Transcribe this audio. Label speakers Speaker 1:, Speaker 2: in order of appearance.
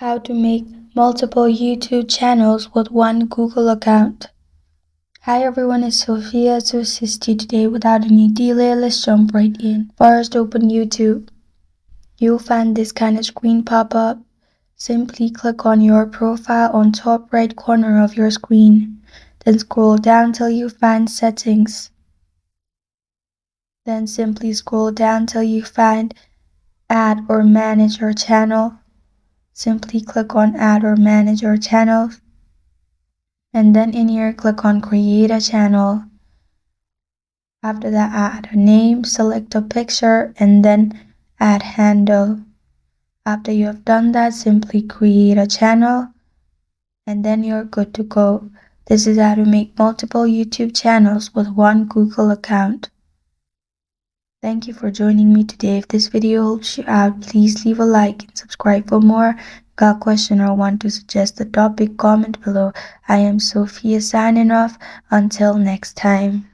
Speaker 1: How to make multiple YouTube channels with one Google account. Hi everyone, it's Sophia to assist you today. Without any delay, let's jump right in. First, open YouTube. You'll find this kind of screen pop up. Simply click on your profile on top right corner of your screen. Then scroll down till you find settings. Then simply scroll down till you find add or manage your channel. Simply click on add or manage your channel. And then in here, click on create a channel. After that, add a name, select a picture, and then add handle. After you have done that, simply create a channel, and then you're good to go. This is how to make multiple YouTube channels with one Google account. Thank you for joining me today. If this video helps you out, please leave a like and subscribe for more. Got a question or want to suggest a topic, comment below. I am Sophia signing off. Until next time.